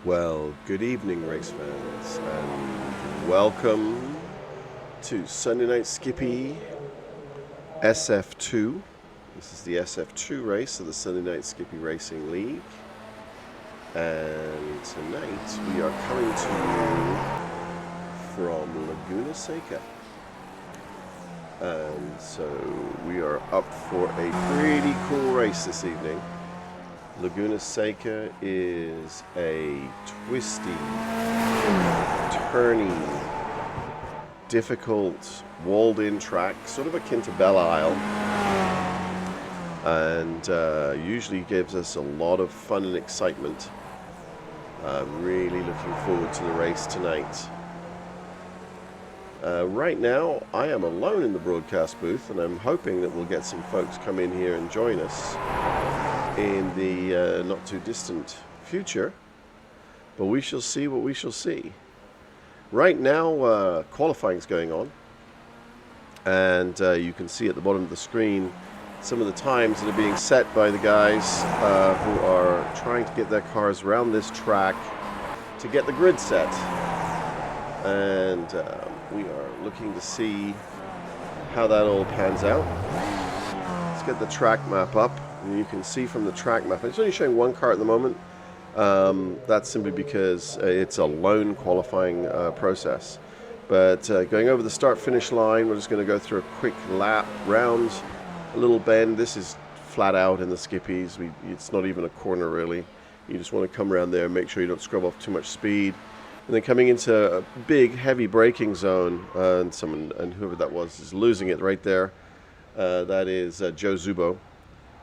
Well, good evening, race fans, and welcome to Sunday Night Skippy SF2. This is the SF2 race of the Sunday Night Skippy Racing League. And tonight we are coming to you from Laguna Seca. And so we are up for a pretty cool race this evening. Laguna Seca is a twisty, turny, difficult, walled-in track, sort of akin to Belle Isle, and usually gives us a lot of fun and excitement. I'm really looking forward to the race tonight. Right now, I am alone in the broadcast booth, and I'm hoping that we'll get some folks come in here and join us in the not too distant future, but we shall see what we shall see. Right now, qualifying is going on, and you can see at the bottom of the screen some of the times that are being set by the guys who are trying to get their cars around this track to get the grid set. And we are looking to see how that all pans out. Let's get the track map up. And you can see from the track map, it's only showing one car at the moment. That's simply because it's a lone qualifying process. But going over the start-finish line, we're just going to go through a quick lap, round a little bend. This is flat out in the Skippies. It's not even a corner, really. You just want to come around there and make sure you don't scrub off too much speed. And then coming into a big, heavy braking zone, and whoever that was is losing it right there. That is Joe Zubo.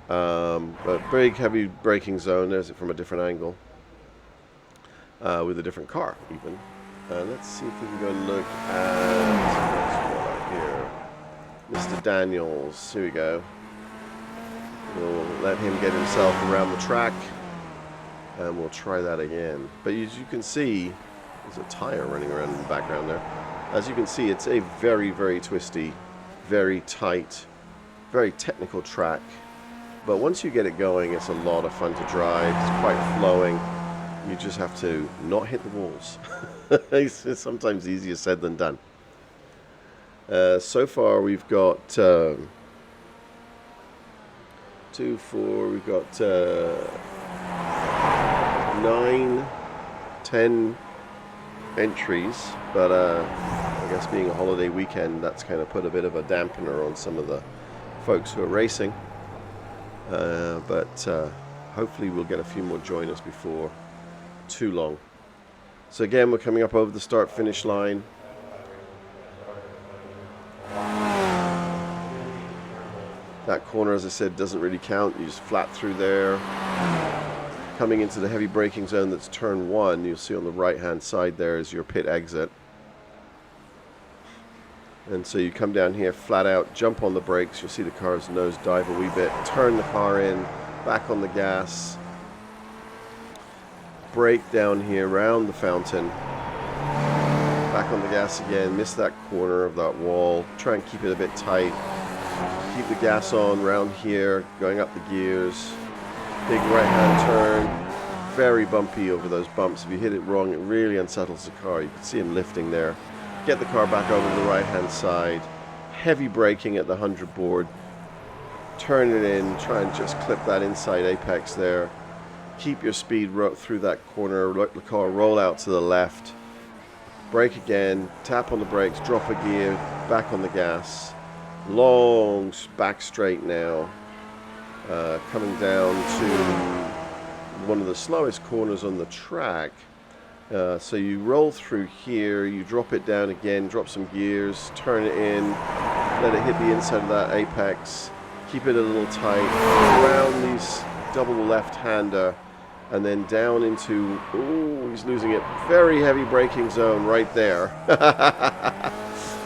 A big, heavy braking zone. There's it from a different angle, with a different car, even. Let's see if we can go and look at here. Mr. Daniels. Here we go. We'll let him get himself around the track, and we'll try that again. But as you can see, there's a tire running around in the background there. As you can see, it's a very, very twisty, very tight, very technical track. But once you get it going, it's a lot of fun to drive. It's quite flowing. You just have to not hit the walls. It's sometimes easier said than done. So far, we've got 2, 4, we've got 9, 10 entries. But I guess being a holiday weekend, that's kind of put a bit of a dampener on some of the folks who are racing. But hopefully we'll get a few more join us before too long. So again, we're coming up over the start-finish line. That corner, as I said, doesn't really count. You just flat through there. Coming into the heavy braking zone, that's turn 1. You'll see on the right-hand side there is your pit exit. And so you come down here, flat out, jump on the brakes. You'll see the car's nose dive a wee bit. Turn the car in, back on the gas. Brake down here, round the fountain. Back on the gas again. Miss that corner of that wall. Try and keep it a bit tight. Keep the gas on round here, going up the gears. Big right-hand turn. Very bumpy over those bumps. If you hit it wrong, it really unsettles the car. You can see him lifting there. Get the car back over to the right-hand side. Heavy braking at the 100 board. Turn it in. Try and just clip that inside apex there. Keep your speed through that corner. Let the car roll out to the left. Brake again. Tap on the brakes. Drop a gear. Back on the gas. Long back straight now. Coming down to one of the slowest corners on the track. So you roll through here, you drop it down again, drop some gears, turn it in, let it hit the inside of that apex, keep it a little tight, around these double left-hander, and then down into, ooh, he's losing it, very heavy braking zone right there.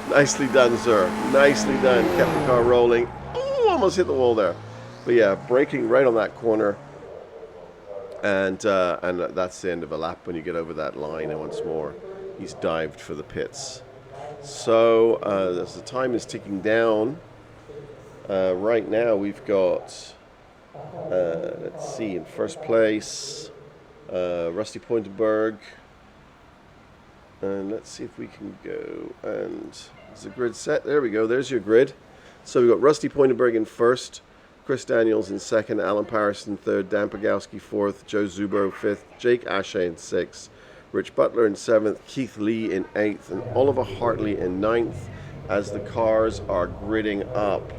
Nicely done, sir. Nicely done. Kept the car rolling. Ooh, almost hit the wall there. But yeah, braking right on that corner. And that's the end of a lap when you get over that line. And once more, he's dived for the pits. So as the time is ticking down, right now we've got, let's see, in first place, Rusty Pointenberg. And let's see if we can go. And is the grid set? There we go. There's your grid. So we've got Rusty Pointenberg in first, Chris Daniels in second, Alan Paris in third, Dan Pogowski fourth, Joe Zubo fifth, Jake Ashe in sixth, Rich Butler in seventh, Keith Lee in eighth, and Oliver Hartley in ninth as the cars are gridding up.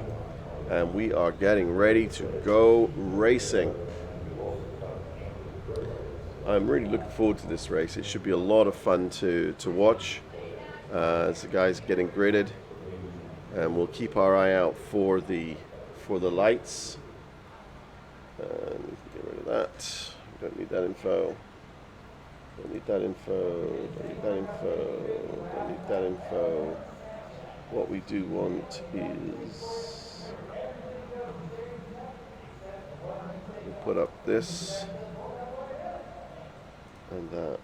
And we are getting ready to go racing. I'm really looking forward to this race. It should be a lot of fun to watch as the guys getting gridded. And we'll keep our eye out for the lights. And get rid of that. Don't need that info. Don't need that info. Don't need that info. Don't need that info. What we do want is we'll put up this and that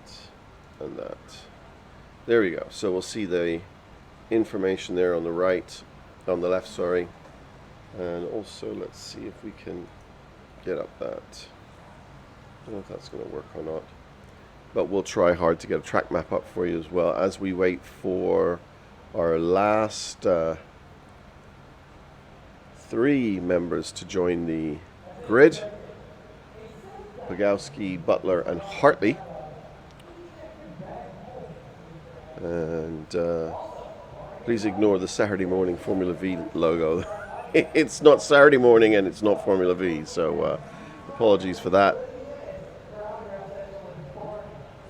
and that. There we go. So we'll see the information there on the right, on the left, sorry. And also let's see if we can get up that. I don't know if that's going to work or not. But we'll try hard to get a track map up for you as well as we wait for our last three members to join the grid. Pogowski, Butler, and Hartley. And please ignore the Saturday morning Formula V logo. It's not Saturday morning and it's not Formula V, so apologies for that.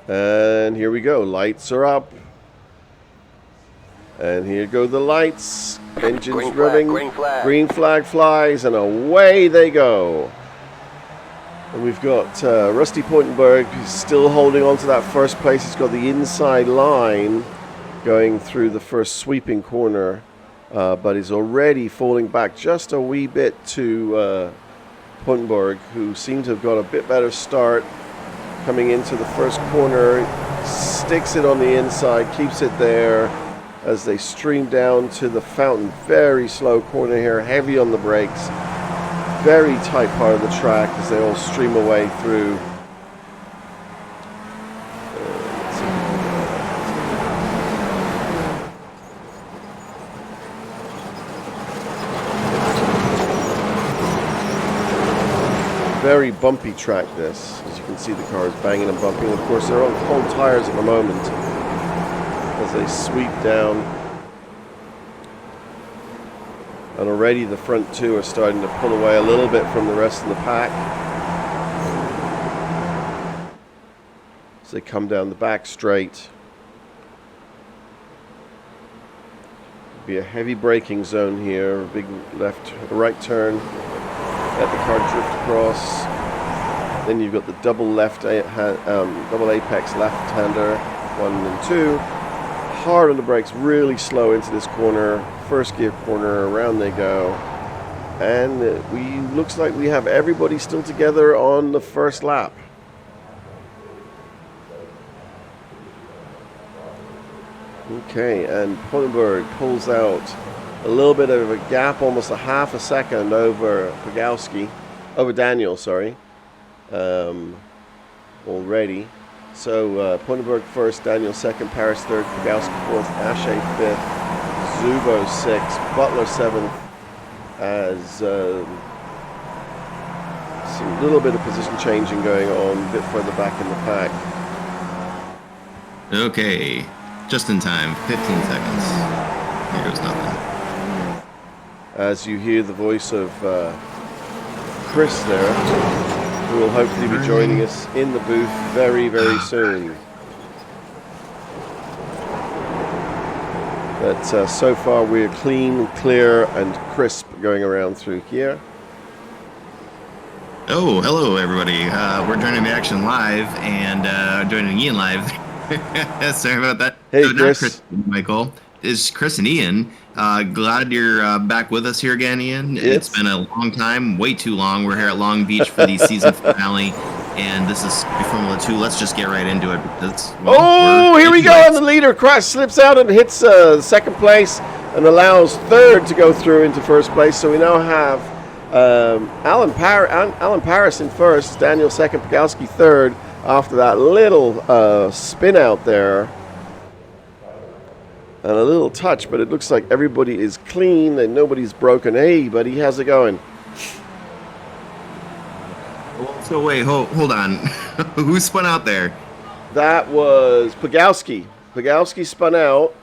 And here we go. Lights are up. And here go the lights. Engines revving. Green flag flies, and away they go. And we've got Rusty Pointenberg still holding on to that first place. He's got the inside line going through the first sweeping corner, but is already falling back just a wee bit to Pointenberg, who seemed to have got a bit better start coming into the first corner. Sticks it on the inside, keeps it there as they stream down to the fountain. Very slow corner here, heavy on the brakes. Very tight part of the track as they all stream away through. Very bumpy track this. As you can see, the cars banging and bumping. Of course, they're on cold tires at the moment as they sweep down. And already the front two are starting to pull away a little bit from the rest of the pack as they come down the back straight. Be a heavy braking zone here, a big right turn. Let the car drift across. Then you've got the double apex left-hander, 1 and 2. Hard on the brakes, really slow into this corner. First gear corner, around they go. And looks like we have everybody still together on the first lap. Okay, and Pointenberg pulls out a little bit of a gap, almost a half a second over Daniel, sorry, already. So Pointenberg first, Daniel second, Paris third, Pogowski fourth, Ashe fifth, Zubo sixth, Butler seventh, as some little bit of position changing going on a bit further back in the pack. Okay, just in time, 15 seconds. Here goes nothing. As you hear the voice of Chris there, who will hopefully be joining us in the booth very, very soon. But so far we're clean, clear, and crisp going around through here. Oh, hello everybody. We're joining the action live and joining Ian live. Sorry about that. Hey, no, Chris. Not Chris. Michael. It's Chris and Ian. Glad you're back with us here again, Ian. It's been a long time, way too long. We're here at Long Beach for the season finale, and this is Formula 2. Let's just get right into it. Because, here we go on the leader. Crash slips out and hits second place and allows third to go through into first place. So we now have Alan Paris in first, Daniel second, Pogowski third, after that little spin out there and a little touch, but it looks like everybody is clean and nobody's broken. Hey, buddy, how's it going? So wait, hold on. Who spun out there? That was Pogowski. Pogowski spun out,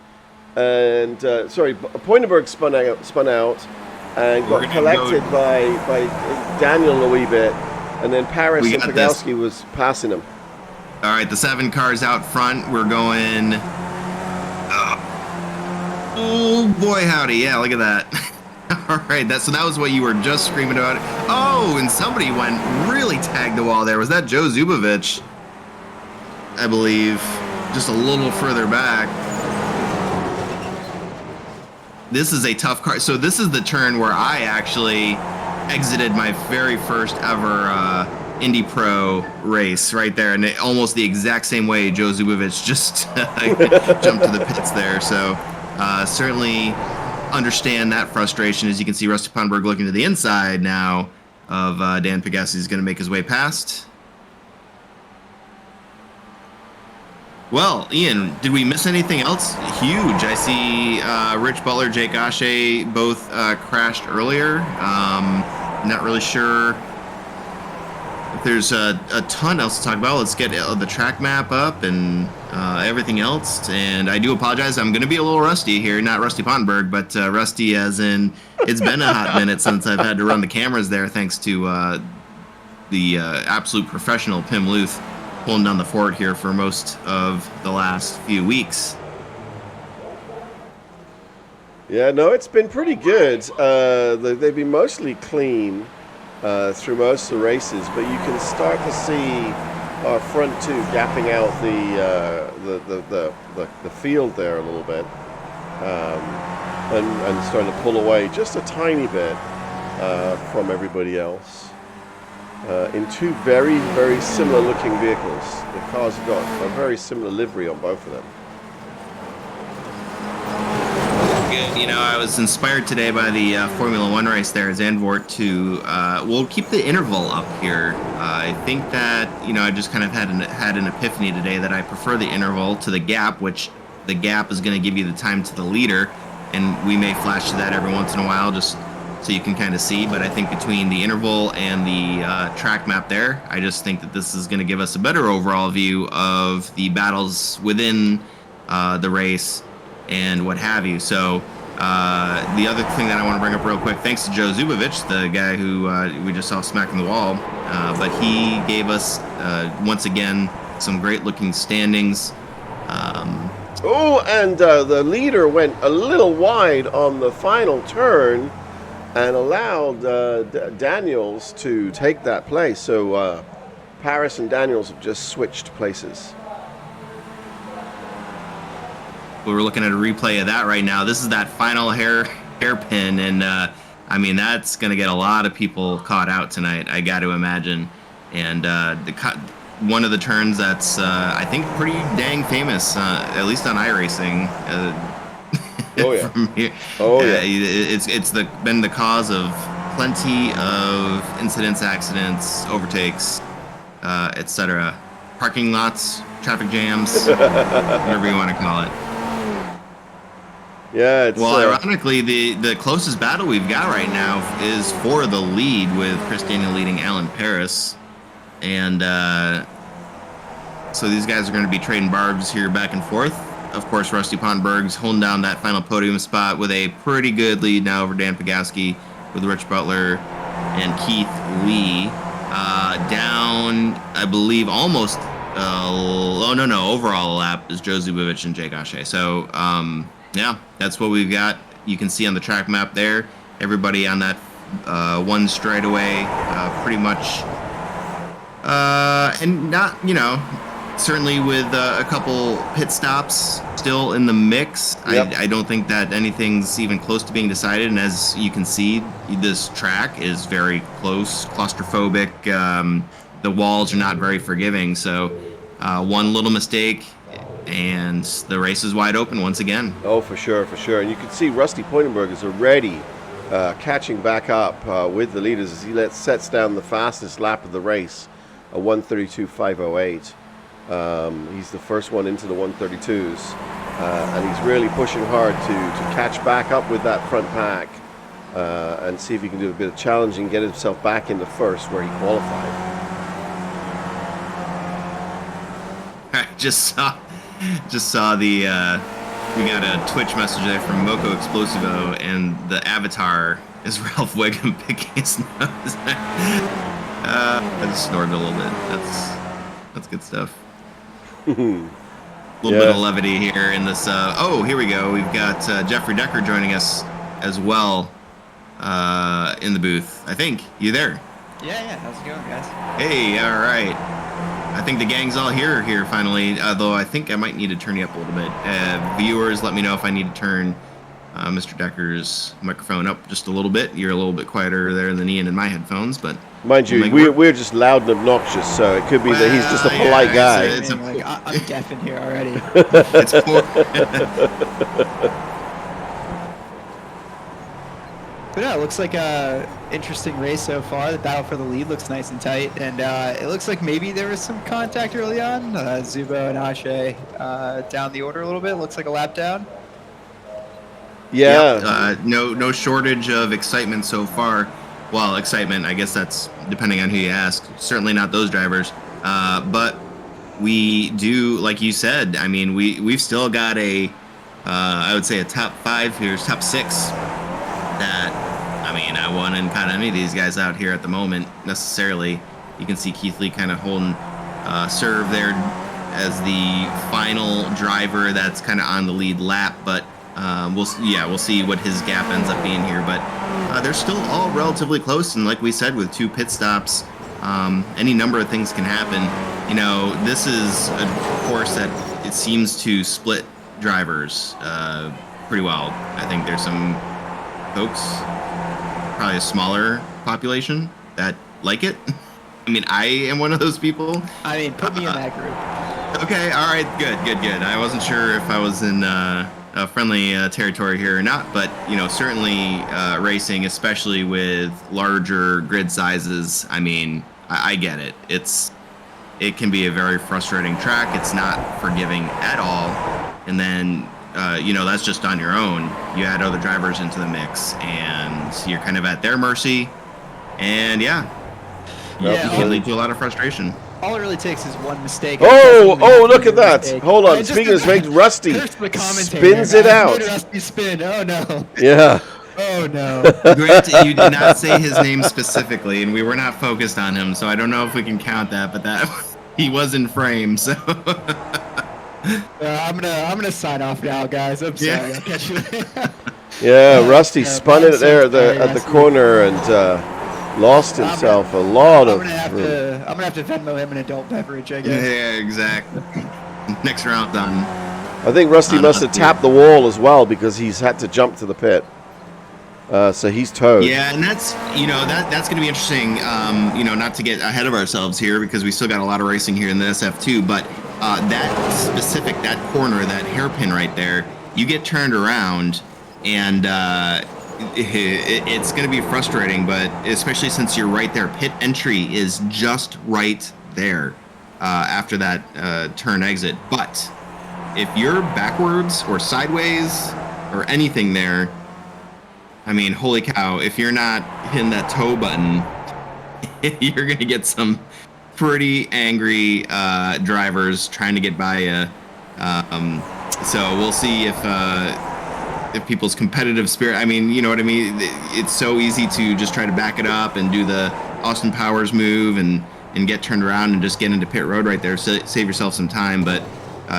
and Pointerberg spun out and got collected by Daniel a wee bit, and then Paris and Pogowski was passing him. All right, the 7 cars out front. We're going. Oh boy, howdy! Yeah, look at that. All right, so that was what you were just screaming about. Oh, and somebody went really tagged the wall there. Was that Joe Zubovich? I believe, just a little further back. This is a tough car. So this is the turn where I actually exited my very first ever Indy Pro race right there, and almost the exact same way Joe Zubovich just jumped to the pits there. So certainly understand that frustration. As you can see, Rusty Pondberg looking to the inside now of Dan Pogowski is going to make his way past. Well, Ian, did we miss anything else huge? I see Rich Butler, Jake Ashe both crashed earlier. Not really sure if there's a ton else to talk about. Let's get the track map up and everything else. And I do apologize. I'm going to be a little rusty here. Not Rusty Pondberg, but rusty as in it's been a hot minute since I've had to run the cameras there, thanks to the absolute professional Pim Luth pulling down the fort here for most of the last few weeks. Yeah, no, it's been pretty good. They've been mostly clean through most of the races, but you can start to see our front two gapping out the field there a little bit, and starting to pull away just a tiny bit from everybody else. In two very, very similar looking vehicles. The cars have got a very similar livery on both of them. Good. You know, I was inspired today by the Formula One race there at Zandvoort to, we'll keep the interval up here. I think that, you know, I just kind of had an epiphany today that I prefer the interval to the gap, which the gap is going to give you the time to the leader, and we may flash to that every once in a while just so you can kind of see, but I think between the interval and the track map there, I just think that this is going to give us a better overall view of the battles within the race and what have you. So the other thing that I want to bring up real quick, thanks to Joe Zubovich, the guy who we just saw smacking the wall, but he gave us, once again, some great looking standings. And the leader went a little wide on the final turn and allowed Daniels to take that place. So Paris and Daniels have just switched places. We're looking at a replay of that right now. This is that final hairpin, and I mean, that's going to get a lot of people caught out tonight, I got to imagine. And one of the turns that's, I think, pretty dang famous, at least on iRacing. Oh yeah. From here. Oh yeah. It's been the cause of plenty of incidents, accidents, overtakes, etc. Parking lots, traffic jams, whatever you want to call it. Yeah. It's, well, ironically, the closest battle we've got right now is for the lead, with Chris Daniel leading Alan Paris, and so these guys are going to be trading barbs here back and forth. Of course, Rusty Pondberg's holding down that final podium spot with a pretty good lead now over Dan Pogowski, with Rich Butler and Keith Lee. Down, I believe, almost, overall a lap is Joe Zubovich and Jake Ashe. So, yeah, that's what we've got. You can see on the track map there, everybody on that one straightaway, pretty much, and not, you know, certainly with a couple pit stops still in the mix. Yep. I don't think that anything's even close to being decided. And as you can see, this track is very close, claustrophobic. The walls are not very forgiving. So one little mistake and the race is wide open once again. Oh, for sure, for sure. And you can see Rusty Pointerberg is already catching back up with the leaders as he sets down the fastest lap of the race. a 132.508. He's the first one into the 132s, and he's really pushing hard to catch back up with that front pack and see if he can do a bit of challenging, get himself back in the first where he qualified. I just saw the we got a Twitch message there from Moco Explosivo, and the avatar is Ralph Wiggum picking his nose. I just snorted a little bit. That's good stuff. A little bit of levity here in this. Oh, here we go. We've got Jeffrey Decker joining us as well in the booth. I think you there. Yeah. How's it going, guys? Hey, all right. I think the gang's all here finally. Although I think I might need to turn you up a little bit. Viewers, let me know if I need to turn Mr. Decker's microphone up just a little bit. You're a little bit quieter there than Ian in my headphones, but mind you, we're just loud and obnoxious, so it could be that he's just a polite guy. I'm deaf in here already. It's But no, it looks like a interesting race so far. The battle for the lead looks nice and tight, and it looks like maybe there was some contact early on. Zubo and Ashe down the order a little bit. Looks like a lap down. Yeah. No shortage of excitement so far. Well, excitement, I guess that's depending on who you ask. Certainly not those drivers. But we do, like you said, I mean, we've still got I would say a top 5 here, top 6 that, I mean, I wouldn't count any of these guys out here at the moment necessarily. You can see Keith Lee kind of holding serve there as the final driver that's kind of on the lead lap, but we'll see what his gap ends up being here. But they're still all relatively close, and like we said, with 2 pit stops, any number of things can happen. You know, this is a course that it seems to split drivers pretty well. I think there's some folks, probably a smaller population, that like it. I mean, I am one of those people. I mean, put me in that group. Okay, all right, good. I wasn't sure if I was in friendly territory here or not, but you know, certainly racing, especially with larger grid sizes, I mean, I get it. It can be a very frustrating track. It's not forgiving at all, and then you know, that's just on your own. You add other drivers into the mix, and you're kind of at their mercy, and it can lead to a lot of frustration. All it really takes is one mistake. Oh, look at that. Hold on. Speaking of mistakes, Rusty spins it out. Rusty spin. Oh, no. Yeah. Oh, no. Grant, you did not say his name specifically, and we were not focused on him, so I don't know if we can count that, but he was in frame, so... I'm gonna sign off now, guys. I'm sorry. I'll catch you later. Yeah, Rusty spun it there at the corner and lost himself a lot of. I'm gonna have to Venmo him an adult beverage, I guess. Yeah, exactly. Next round done. I think Rusty must have tapped the wall as well because he's had to jump to the pit. So he's towed. Yeah, and that's that's going to be interesting. You know, not to get ahead of ourselves here because we still got a lot of racing here in the SF2, but that corner, that hairpin right there, you get turned around, and it's going to be frustrating. But especially since you're right there, pit entry is just right there after that turn exit. But if you're backwards or sideways or anything there, I mean, holy cow, if you're not hitting that tow button, you're going to get some pretty angry drivers trying to get by you. So we'll see if people's competitive spirit, I mean, you know what I mean? It's so easy to just try to back it up and do the Austin Powers move and get turned around and just get into pit road right there, so save yourself some time. But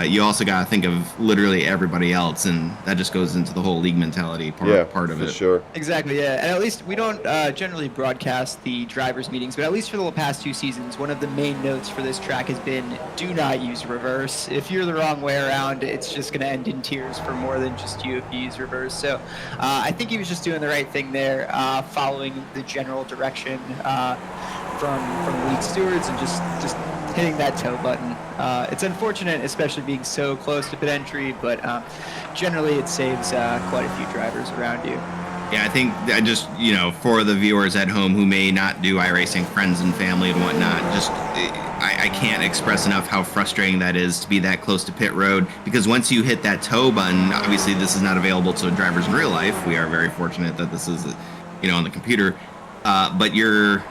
you also got to think of literally everybody else, and that just goes into the whole league mentality part of it. Sure. Exactly, yeah. And at least we don't generally broadcast the drivers' meetings, but at least for the past 2 seasons, one of the main notes for this track has been do not use reverse. If you're the wrong way around, it's just going to end in tears for more than just you if you use reverse. So I think he was just doing the right thing there, following the general direction from lead stewards and just hitting that tow button. It's unfortunate, especially being so close to pit entry, but generally it saves quite a few drivers around you. Yeah, I think I just, for the viewers at home who may not do iRacing, friends and family and whatnot, just I can't express enough how frustrating that is to be that close to pit road, because once you hit that tow button, obviously this is not available to drivers in real life. We are very fortunate that this is, on the computer. But you're,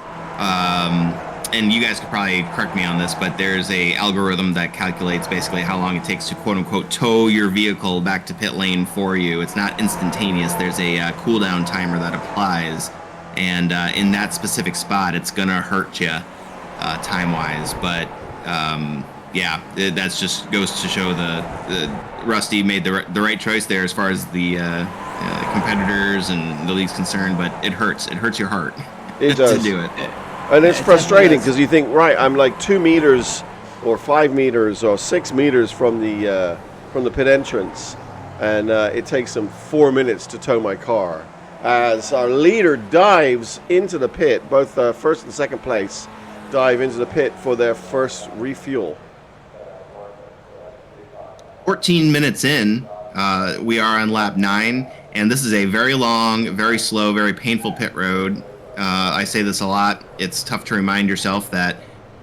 and you guys could probably correct me on this, but there's a algorithm that calculates basically how long it takes to quote unquote tow your vehicle back to pit lane for you. It's not instantaneous. There's a cooldown timer that applies, and in that specific spot, it's gonna hurt you time wise. But yeah, that's just goes to show the Rusty made the right choice there as far as the competitors and the league's concerned. But it hurts. It hurts your heart. It does. To do it. And it's frustrating because you think, right, I'm like 2 meters or 5 meters or 6 meters from the pit entrance, and it takes them 4 minutes to tow my car. As our leader dives into the pit, both first and second place dive into the pit for their first refuel. 14 minutes in, we are on lap 9, and this is a very long, very slow, very painful pit road. I say this a lot. It's tough to remind yourself that,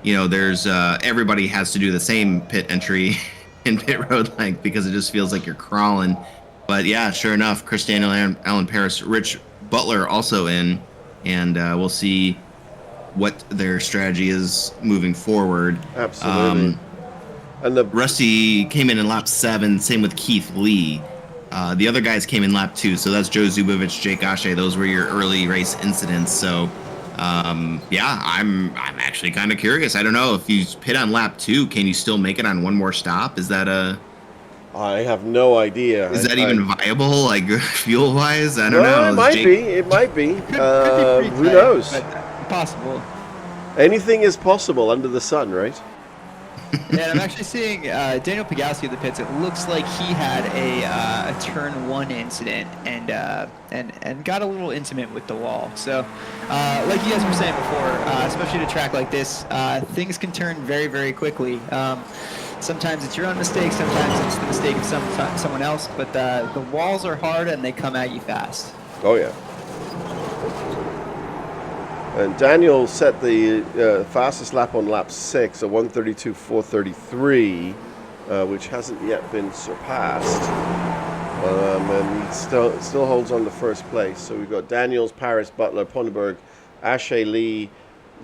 there's everybody has to do the same pit entry in pit road length, because it just feels like you're crawling. But yeah, sure enough, Chris Daniel, Alan Paris, Rich Butler also in, and we'll see what their strategy is moving forward. Absolutely. And Rusty came in lap 7, same with Keith Lee. The other guys came in lap 2, so that's Joe Zubovich, Jake Ashe. Those were your early race incidents. So, yeah, I'm actually kind of curious. I don't know if you pit on lap 2, can you still make it on one more stop? Is that I have no idea. Is that even viable, like fuel wise? I don't know. It might be. It might be. Could be pretty Who tight, knows? but possible. Anything is possible under the sun, right? Yeah, I'm actually seeing Daniel Pagowski of the pits. It looks like he had a turn 1 incident and got a little intimate with the wall. So, like you guys were saying before, especially at a track like this, things can turn very, very quickly. Sometimes it's your own mistake, sometimes it's the mistake of someone else. But the walls are hard and they come at you fast. Oh yeah. And Daniel set the fastest lap on lap 6, a 1:32.433, which hasn't yet been surpassed. And he still holds on to first place. So we've got Daniels, Paris, Butler, Ponneberg, Ashe, Lee,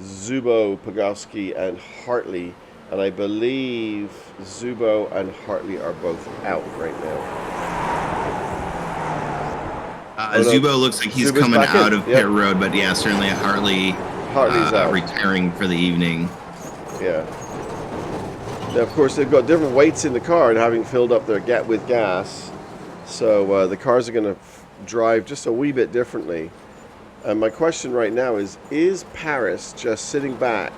Zubo, Pagowski, and Hartley. And I believe Zubo and Hartley are both out right now. Zubo looks like he's Zubo's coming back out in. of pit road, but yeah, certainly Hartley's out. retiring for the evening. Yeah. Now, of course, they've got different weights in the car and having filled up their with gas. So the cars are going to drive just a wee bit differently. And my question right now is Paris just sitting back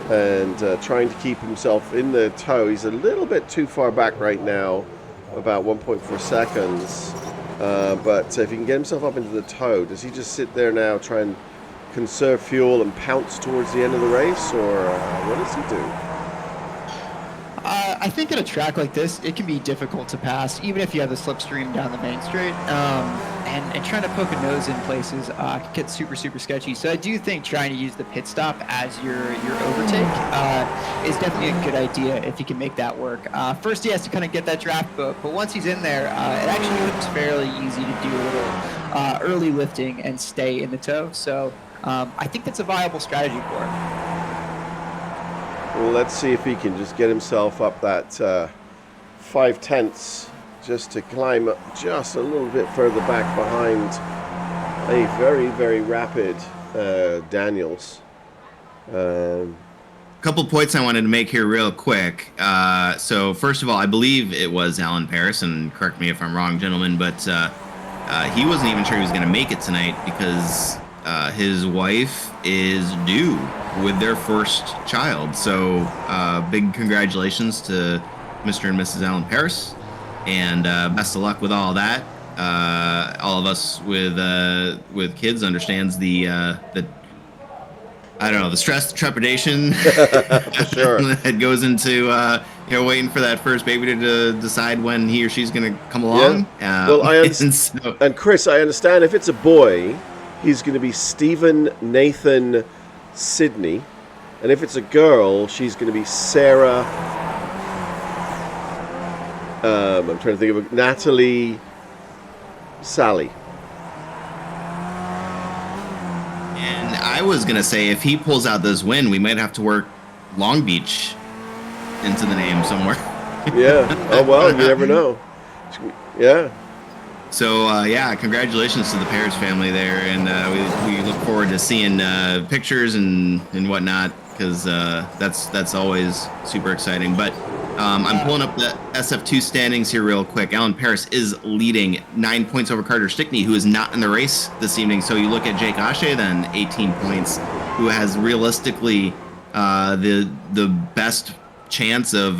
and trying to keep himself in the tow? He's a little bit too far back right now, about 1.4 seconds. But if he can get himself up into the tow, does he just sit there now, try and conserve fuel and pounce towards the end of the race, or what does he do? I think at a track like this, it can be difficult to pass, even if you have the slipstream down the main straight. And trying to poke a nose in places can get super, super sketchy. So I do think trying to use the pit stop as your overtake is definitely a good idea if you can make that work. First, he has to kind of get that draft book, but once he's in there, it actually looks fairly easy to do a little early lifting and stay in the tow. So I think that's a viable strategy for him. Well, let's see if he can just get himself up that 5/10 just to climb up just a little bit further back behind a very, very rapid Daniels. Couple points I wanted to make here real quick. So first of all, I believe it was Alan Paris, and correct me if I'm wrong, gentlemen, but he wasn't even sure he was going to make it tonight because his wife is due with their first child. So big congratulations to Mr. and Mrs. Alan Paris, and best of luck with all that. All of us with kids understands the I don't know, the stress, the trepidation sure. that goes into waiting for that first baby to decide when he or she's going to come along. Well, I understand. And Chris, I understand if it's a boy, he's going to be Stephen Nathan Sidney. And if it's a girl, she's going to be Sarah. I'm trying to think of Natalie Sally. And I was going to say, if he pulls out this win, we might have to work Long Beach into the name somewhere. Yeah. Oh, well, you never know. Yeah. So, congratulations to the Paris family there. And we look forward to seeing pictures and whatnot, because that's always super exciting. But I'm pulling up the SF2 standings here real quick. Alan Paris is leading 9 points over Carter Stickney, who is not in the race this evening. So you look at Jake Ashe then, 18 points, who has realistically the best chance of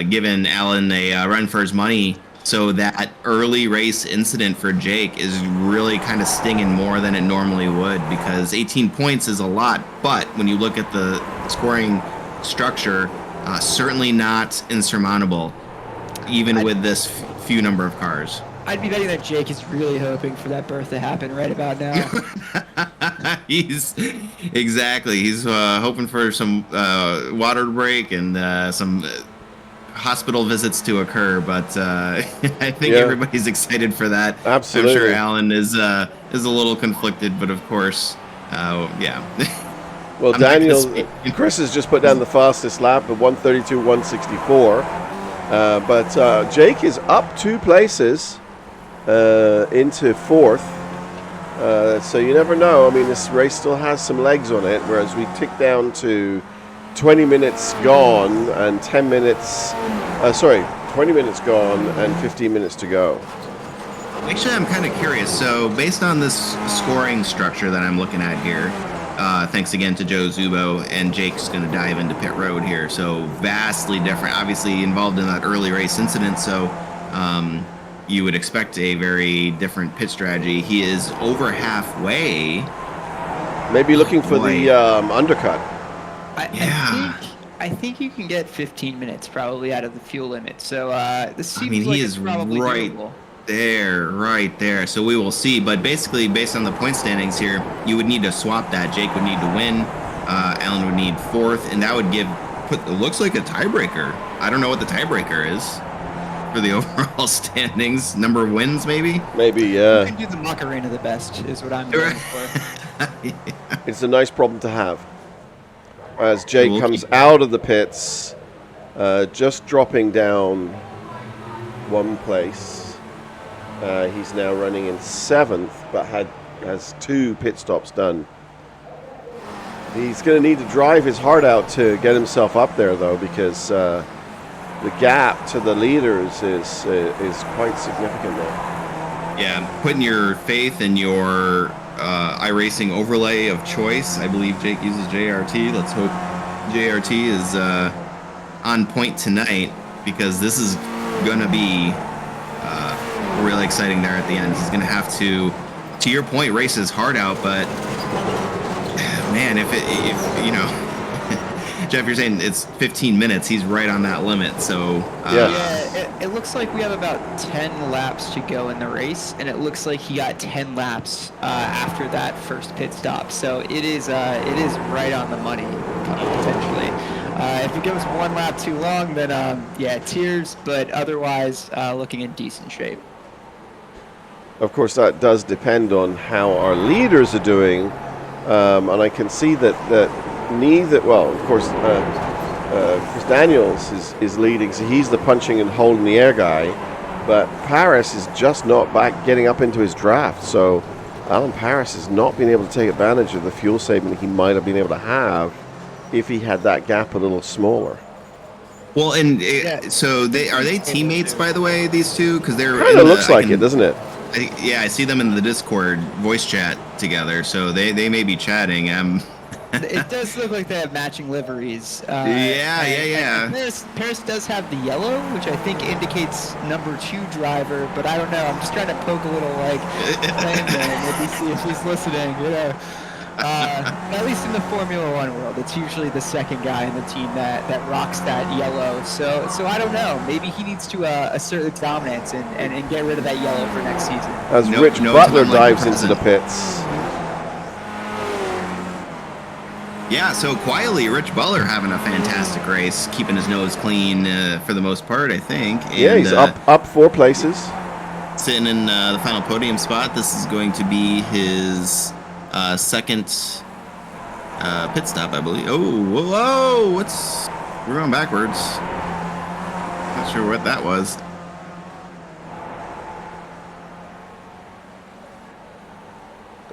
giving Alan a run for his money. So that early race incident for Jake is really kind of stinging more than it normally would, because 18 points is a lot. But when you look at the scoring structure, certainly not insurmountable, even with this few number of cars. I'd be betting that Jake is really hoping for that birth to happen right about now. He's hoping for some water to break and some hospital visits to occur, but I think everybody's excited for that. Absolutely. I'm sure Alan is a little conflicted, but of course, Well, Chris has just put down the fastest lap of 1:32.164, but Jake is up 2 places into 4th. So you never know. I mean, this race still has some legs on it, whereas we tick down to 20 minutes gone and 20 minutes gone and 15 minutes to go. Actually, I'm kind of curious. So based on this scoring structure that I'm looking at here, thanks again to Joe Zubo, and Jake's going to dive into pit road here. So vastly different, obviously involved in that early race incident. So you would expect a very different pit strategy. He is over halfway. Maybe looking for the undercut. I think you can get 15 minutes probably out of the fuel limit. So this seems he like is it's probably right doable. Right there. So we will see. But basically, based on the point standings here, you would need to swap that. Jake would need to win. Alan would need 4th, and that would it looks like a tiebreaker. I don't know what the tiebreaker is for the overall standings. Number of wins, maybe? Maybe, yeah. You can do the Macarena the best, is what I'm going for. It's a nice problem to have. As Jake comes out of the pits, just dropping down 1 place. He's now running in 7th, but has 2 pit stops done. He's going to need to drive his heart out to get himself up there, though, because the gap to the leaders is quite significant there. Yeah, putting your faith in your iRacing overlay of choice. I believe Jake uses JRT. Let's hope JRT is on point tonight, because this is going to be really exciting there at the end. He's going to have to your point, race his heart out, but man, if Jeff, you're saying it's 15 minutes, he's right on that limit. So it looks like we have about 10 laps to go in the race, and it looks like he got 10 laps after that first pit stop. So it is right on the money potentially. If it goes 1 lap too long, then tears, but otherwise looking in decent shape. Of course, that does depend on how our leaders are doing, and I can see that of course, Chris Daniels is leading, so he's the punching and holding the air guy, but Paris is just not getting up into his draft, so Alan Paris has not been able to take advantage of the fuel saving he might have been able to have if he had that gap a little smaller. Well, and so are they teammates, by the way, these two? Because they're kind of looks like it, doesn't it? I see them in the Discord voice chat together, so they may be chatting. It does look like they have matching liveries. Paris does have the yellow, which I think indicates number 2 driver, but I don't know. I'm just trying to poke a little maybe see if he's listening. At least in the Formula One world, it's usually the second guy in the team that rocks that yellow. So I don't know. Maybe he needs to assert the dominance and get rid of that yellow for next season. As Rich Butler dives into the pits. Yeah, so quietly, Rich Butler having a fantastic race, keeping his nose clean for the most part, I think. And, yeah, he's up 4 places. Sitting in the final podium spot. This is going to be his second pit stop, I believe. Oh, whoa, we're going backwards. Not sure what that was.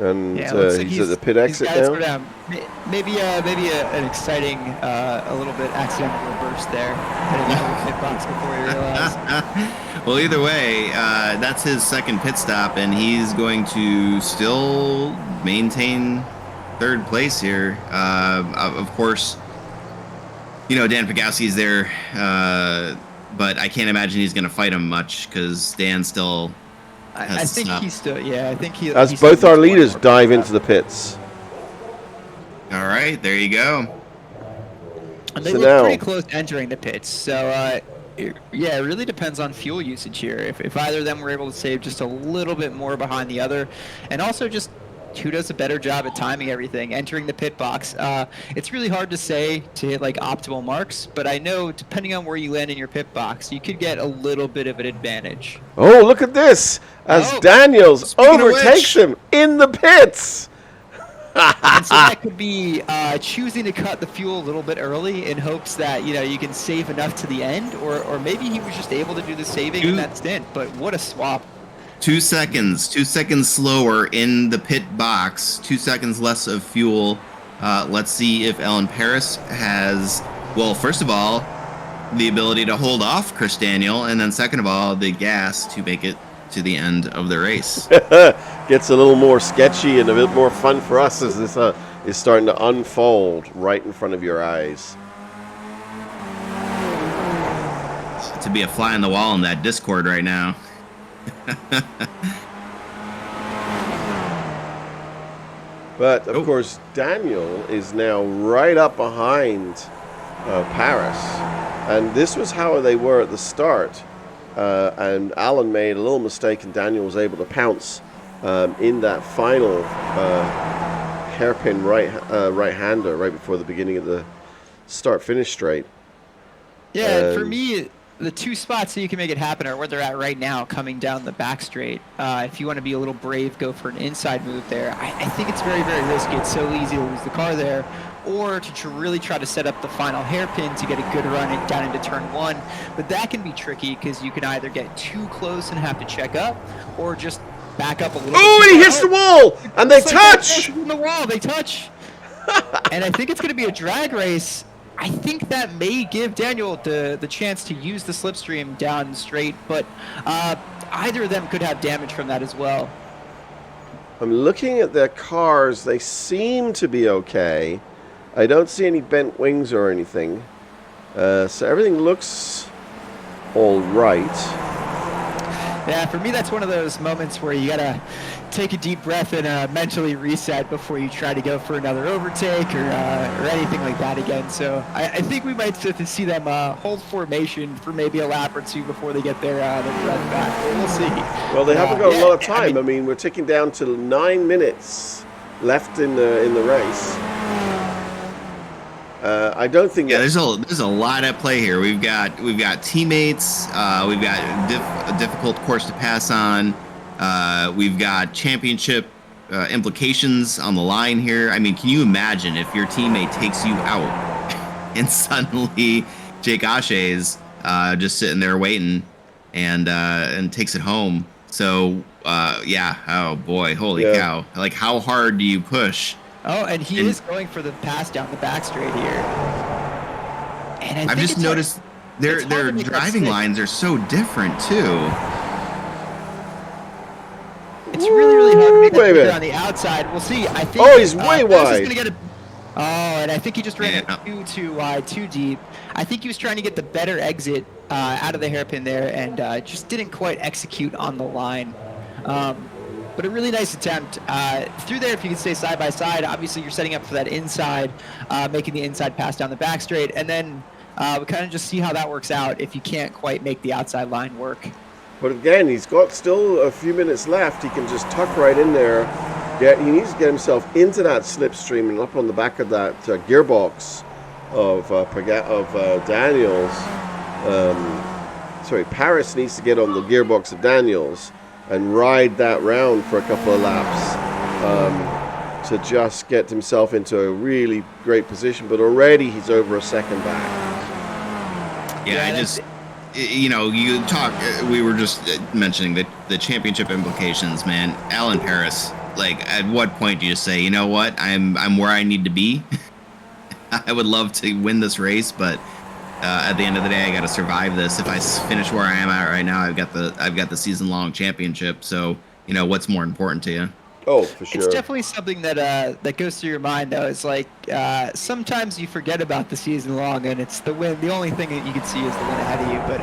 And yeah, he's at the pit exit now. Maybe an exciting, a little bit accidental reverse there. Heading into the pit box before he realized. Well, either way, that's his second pit stop, and he's going to still maintain third place here. Of course, Dan Pegowski's there, but I can't imagine he's going to fight him much because Dan still. I think he's still. Yeah, I think he. As both our leaders dive into the pits. All right, there you go. And they look pretty close entering the pits. So, it really depends on fuel usage here. If either of them were able to save just a little bit more behind the other, and also just who does a better job at timing everything, entering the pit box. It's really hard to say to hit like optimal marks, but I know depending on where you land in your pit box, you could get a little bit of an advantage. Oh, look at this! As Daniels overtakes him in the pits! And so that could be choosing to cut the fuel a little bit early in hopes that you can save enough to the end, or maybe he was just able to do the saving in that stint. But what a swap! 2 seconds slower in the pit box, 2 seconds less of fuel. Let's see if Ellen Paris has, well, first of all, the ability to hold off Chris Daniel, and then second of all, the gas to make it to the end of the race. Gets a little more sketchy and a bit more fun for us as this is starting to unfold right in front of your eyes. To be a fly on the wall in that Discord right now. But of course, Daniel is now right up behind Paris, and this was how they were at the start. And Alan made a little mistake, and Daniel was able to pounce in that final hairpin right-hander right before the beginning of the start-finish straight. Yeah, for me, the 2 spots that you can make it happen are where they're at right now, coming down the back straight. If you want to be a little brave, go for an inside move there. I think it's very, very risky. It's so easy to lose the car there. Or to really try to set up the final hairpin to get a good run down into turn 1. But that can be tricky because you can either get too close and have to check up, or just back up a little bit. Oh, and he hits the wall! And they touch! In the wall, they touch! And I think it's going to be a drag race. I think that may give Daniel the chance to use the slipstream down straight, but either of them could have damage from that as well. I'm looking at their cars. They seem to be okay. I don't see any bent wings or anything. So everything looks all right. Yeah, for me, that's one of those moments where you got to take a deep breath and mentally reset before you try to go for another overtake or anything like that again. So I think we might start to see them hold formation for maybe a lap or 2 before they get their breath back. We'll see. Well, they haven't got a lot of time. I mean, we're ticking down to 9 minutes left in the race. I don't think. Yeah, there's a lot at play here. We've got teammates. We've got a difficult course to pass on. We've got championship implications on the line here. I mean, can you imagine if your teammate takes you out and suddenly Jake Ashe's just sitting there waiting and takes it home? So yeah, oh boy, holy cow! Like, how hard do you push? Oh, and he is going for the pass down the back straight here. And I've just noticed their driving lines are so different too. It's really, really hard to make that on the outside. We'll see. I think. Oh, he's way wide. And I think he just ran it too wide, too deep. I think he was trying to get the better exit out of the hairpin there, and just didn't quite execute on the line. but a really nice attempt through there. If you can stay side by side, obviously you're setting up for that inside, making the inside pass down the back straight, and then we kind of just see how that works out if you can't quite make the outside line work. But again, he's got still a few minutes left. He can just tuck right in there. He needs to get himself into that slipstream and up on the back of that gearbox of Daniels. Paris needs to get on the gearbox of Daniels and ride that round for a couple of laps to just get himself into a really great position. But already he's over a second back. Yeah, we were just mentioning the championship implications, man. Alan Paris, like, at what point do you say, you know what, I'm where I need to be? I would love to win this race, but at the end of the day, I got to survive this. If I finish where I am at right now, I've got the season-long championship. So, what's more important to you? Oh, for sure. It's definitely something that goes through your mind, though. It's like sometimes you forget about the season long, and it's the win. The only thing that you can see is the win ahead of you. But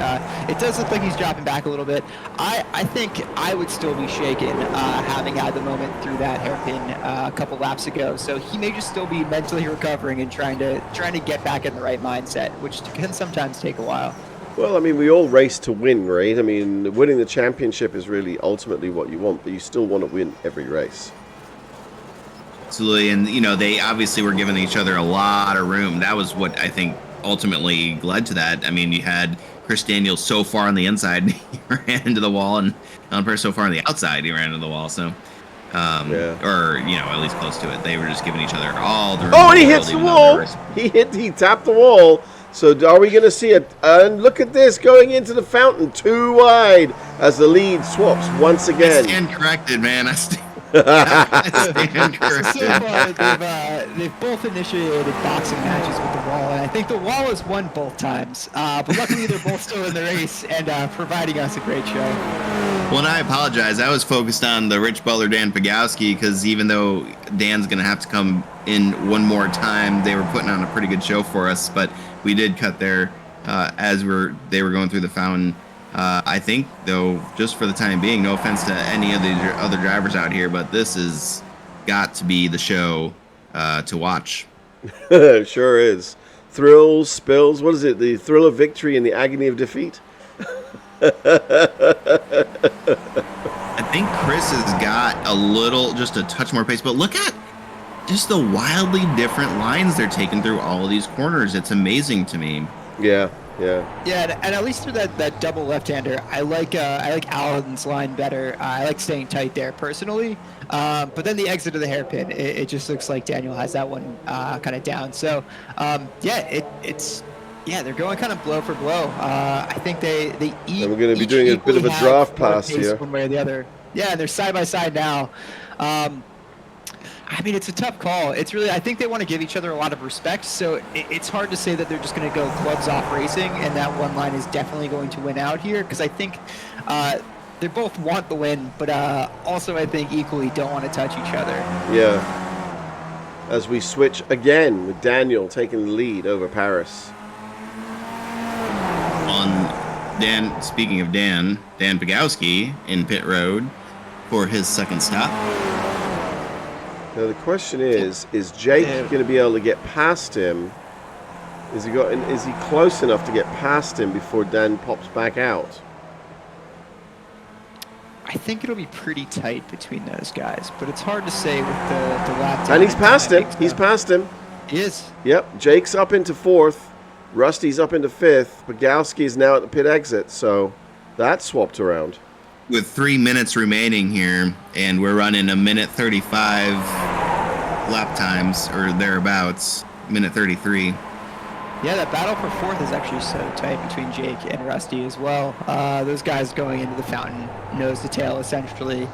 it does look like he's dropping back a little bit. I think I would still be shaken having had the moment through that hairpin a couple laps ago. So he may just still be mentally recovering and trying to get back in the right mindset, which can sometimes take a while. Well, I mean, we all race to win, right? I mean, winning the championship is really ultimately what you want, but you still want to win every race. Absolutely, and they obviously were giving each other a lot of room. That was what I think ultimately led to that. I mean, you had Chris Daniels so far on the inside, he ran into the wall, and Alan Paris so far on the outside, he ran into the wall. So, or at least close to it. They were just giving each other all the room. Oh, and he hits the wall. He tapped the wall. So are we going to see it? And look at this, going into the fountain, too wide, as the lead swaps once again. I stand corrected, man. I stand corrected. So far, they've both initiated boxing matches with the wall, and I think the wall has won both times. But luckily, they're both still in the race and providing us a great show. Well, and I apologize. I was focused on the Rich Butler, Dan Pagowski, because even though Dan's going to have to come in one more time, they were putting on a pretty good show for us. But we did cut there as they were going through the fountain. I think, though, just for the time being, no offense to any of the other drivers out here, but this has got to be the show to watch. It sure is. Thrills, spills, what is it? The thrill of victory and the agony of defeat? I think Chris has got just a touch more pace, but look at just the wildly different lines they're taking through all of these corners. It's amazing to me. Yeah, and at least through that double left-hander, I like Alan's line better. I like staying tight there personally. But then the exit of the hairpin, it just looks like Daniel has that one kind of down. So they're going kind of blow for blow. I think they eat. And we're going to be doing a bit of a draft pass here, one way or the other. Yeah, they're side by side now. I mean, it's a tough call. It's really, I think they want to give each other a lot of respect, so it's hard to say that they're just going to go clubs off racing, and that one line is definitely going to win out here, because I think they both want the win, but also I think equally don't want to touch each other. Yeah. As we switch again with Daniel taking the lead over Paris. Speaking of Dan Pagowski in pit road for his second stop. Now the question is Jake going to be able to get past him? Is he close enough to get past him before Dan pops back out? I think it'll be pretty tight between those guys, but it's hard to say with the lap time. And he's past him. He's past him. He is. Yep. Jake's up into fourth. Rusty's up into fifth. Pagowski is now at the pit exit, so that's swapped around. With 3 minutes remaining here, and we're running a minute 35 lap times, or thereabouts, minute 33. Yeah, that battle for fourth is actually so tight between Jake and Rusty as well. Those guys going into the fountain, nose to tail, essentially,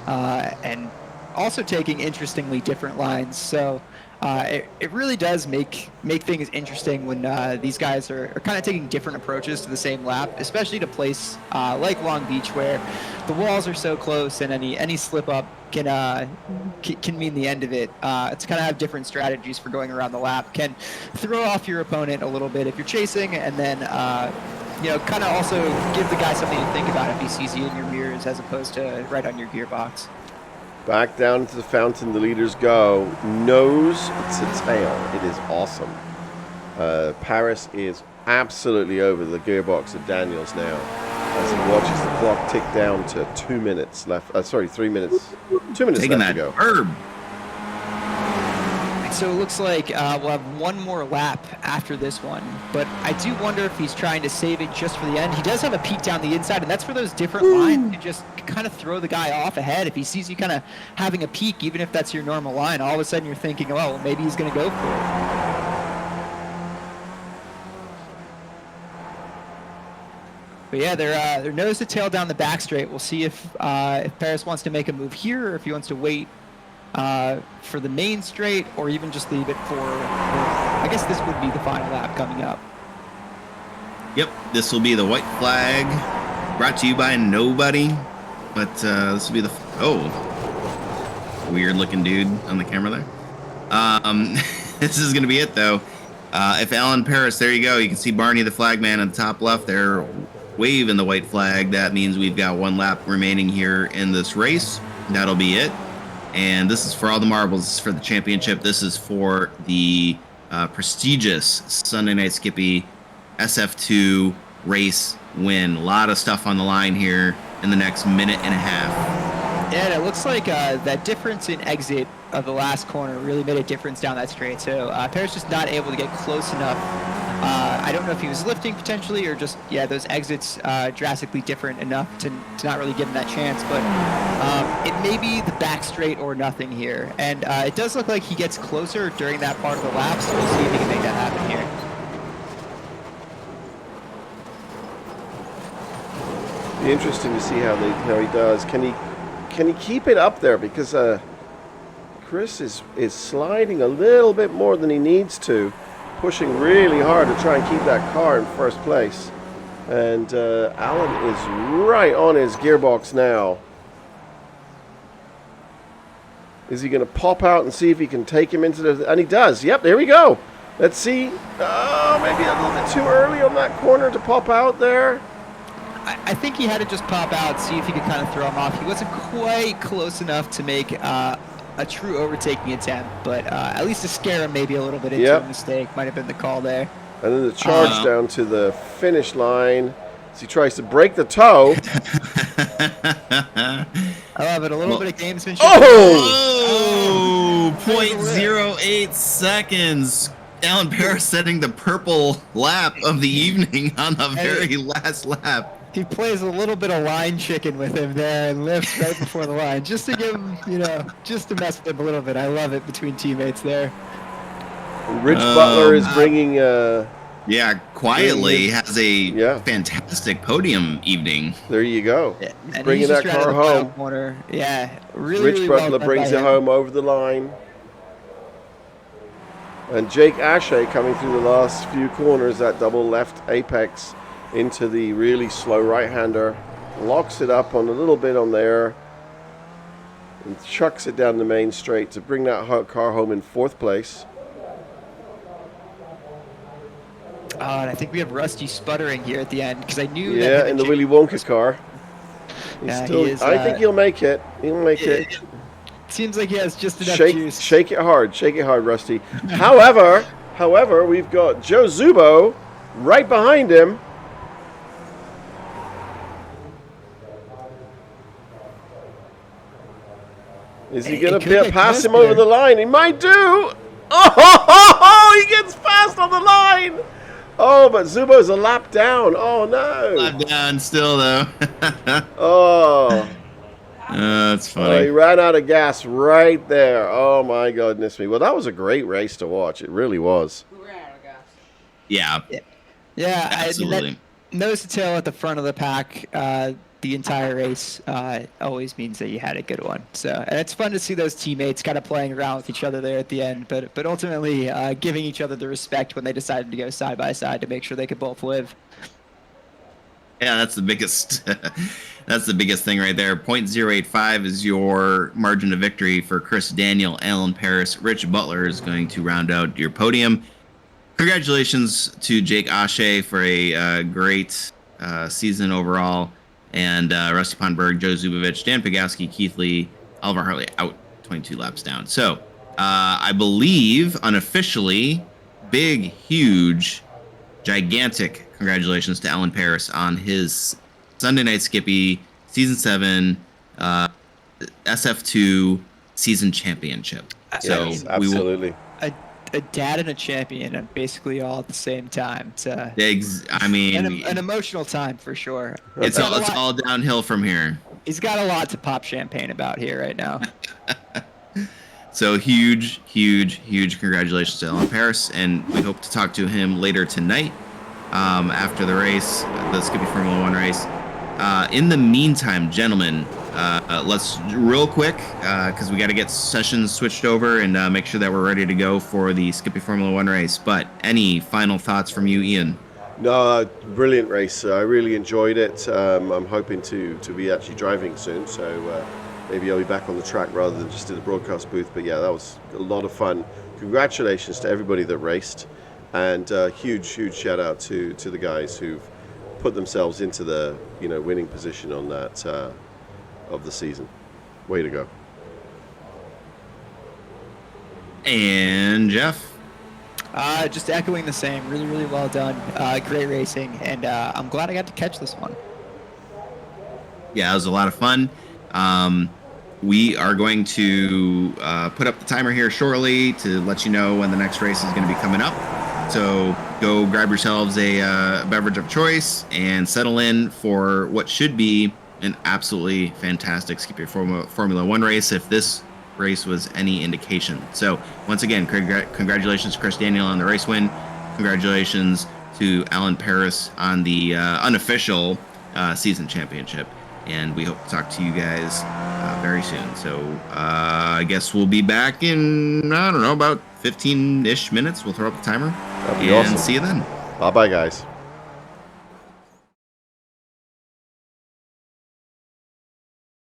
and also taking interestingly different lines. So it really does make things interesting when these guys are kind of taking different approaches to the same lap, especially to place like Long Beach, where the walls are so close and any slip up can mean the end of it. To kind of have different strategies for going around the lap can throw off your opponent a little bit if you're chasing, and then kind of also give the guy something to think about if he sees you in your mirrors as opposed to right on your gearbox. Back down to the fountain, the leaders go. Nose to tail. It is awesome. Paris is absolutely over the gearbox of Daniels now as he watches the clock tick down to 2 minutes left. 3 minutes. 2 minutes Taking left that to go. herb. So it looks like we'll have one more lap after this one, but I do wonder if he's trying to save it just for the end. He does have a peek down the inside, and that's for those different lines. You just kind of throw the guy off ahead. If he sees you kind of having a peek, even if that's your normal line, all of a sudden you're thinking, oh, well, maybe he's going to go for it. But yeah, they're nose to tail down the back straight. We'll see if Paris wants to make a move here or if he wants to wait for the main straight, or even just leave it for, I guess this would be the final lap coming up. Yep, this will be the white flag, brought to you by nobody, but this will be the, weird looking dude on the camera there. This is going to be it though. If Alan Paris, there you go, you can see Barney the flagman on the top left there waving the white flag. That means we've got one lap remaining here in this race. That'll be it. And this is for all the marbles. This is for the championship. This is for the prestigious Sunday Night Skippy SF2 race win. A lot of stuff on the line here in the next minute and a half. Yeah, and it looks like that difference in exit of the last corner really made a difference down that straight. So Paris just not able to get close enough. I don't know if he was lifting potentially or just, those exits drastically different enough to not really give him that chance. But it may be the back straight or nothing here. And it does look like he gets closer during that part of the lap, so we'll see if he can make that happen here. Be interesting to see how he does. Can he keep it up there? Because Chris is sliding a little bit more than he needs to, pushing really hard to try and keep that car in first place. And Alan is right on his gearbox now. Is he going to pop out and see if he can take him into the... And he does. Yep, there we go. Let's see. Oh, maybe a little bit too early on that corner to pop out there. I think he had to just pop out, see if he could kind of throw him off. He wasn't quite close enough to make a true overtaking attempt, but at least to scare him maybe a little bit into a mistake. Might have been the call there. And then the charge down to the finish line as he tries to break the toe. I love it. A little bit of gamesmanship. Oh! 0.08 seconds. Alan Paris setting the purple lap of the evening on the very last lap. He plays a little bit of line chicken with him there and lifts right before the line, just to give him, just to mess with him a little bit. I love it between teammates there. Rich Butler is bringing... quietly has a fantastic podium evening. There you go. Yeah, he's bringing that car home. Corner. Yeah, really, Rich really Butler brings it home over the line. And Jake Ashe coming through the last few corners, that double left apex into the really slow right-hander, locks it up on a little bit on there, and chucks it down the main straight to bring that car home in fourth place. And I think we have Rusty sputtering here at the end because I knew that in the Willy Wonka car. I think he'll make it. He'll make it. Seems like he has just enough juice. Shake it hard, Rusty. However, we've got Joe Zubo right behind him. Is he going to pass him over the line? He might do. Oh, he gets past on the line. Oh, but Zubo's a lap down. Oh, no. Lap down still, though. Oh. That's funny. He ran out of gas right there. Oh, my goodness me. Well, that was a great race to watch. It really was. We ran out of gas. Yeah, absolutely. Nose to tail at the front of the pack the entire race always means that you had a good one. So, and it's fun to see those teammates kind of playing around with each other there at the end, but ultimately giving each other the respect when they decided to go side by side to make sure they could both live. Yeah, that's the biggest. That's the biggest thing right there. 0.085 is your margin of victory for Chris Daniel, Alan Paris. Rich Butler is going to round out your podium. Congratulations to Jake Ashe for a great season overall. And Rusty Pondberg, Joe Zubovich, Dan Pegowski, Keith Lee, Oliver Hartley out 22 laps down. So I believe unofficially, big, huge, gigantic congratulations to Alan Paris on his Sunday Night Skippy Season 7 SF2 Season Championship. So Yes, absolutely. A dad and a champion, and basically all at the same time. It's I mean, an emotional time for sure. it's all downhill from here. He's got a lot to pop champagne about here right now. So huge congratulations to Alan Paris, and we hope to talk to him later tonight after the race, the Skippy Formula One race. In the meantime, gentlemen, let's real quick, because we got to get sessions switched over and make sure that we're ready to go for the Skippy Formula One race. But any final thoughts from you, Ian? No, brilliant race. I really enjoyed it. I'm hoping to be actually driving soon, so maybe I'll be back on the track rather than just in the broadcast booth. But yeah, that was a lot of fun. Congratulations to everybody that raced, and huge shout out to the guys who've put themselves into the winning position on that of the season. Way to go. And Jeff? Just echoing the same. Really well done. Great racing, and I'm glad I got to catch this one. Yeah, it was a lot of fun. We are going to put up the timer here shortly to let you know when the next race is going to be coming up. So go grab yourselves a beverage of choice and settle in for what should be an absolutely fantastic Skippy Formula One race, if this race was any indication. So once again, congratulations to Chris Daniel on the race win. Congratulations to Alan Paris on the unofficial season championship. And we hope to talk to you guys very soon. So I guess we'll be back in, I don't know, about 15-ish minutes. We'll throw up the timer. That'd be and awesome. See you then. Bye-bye, guys.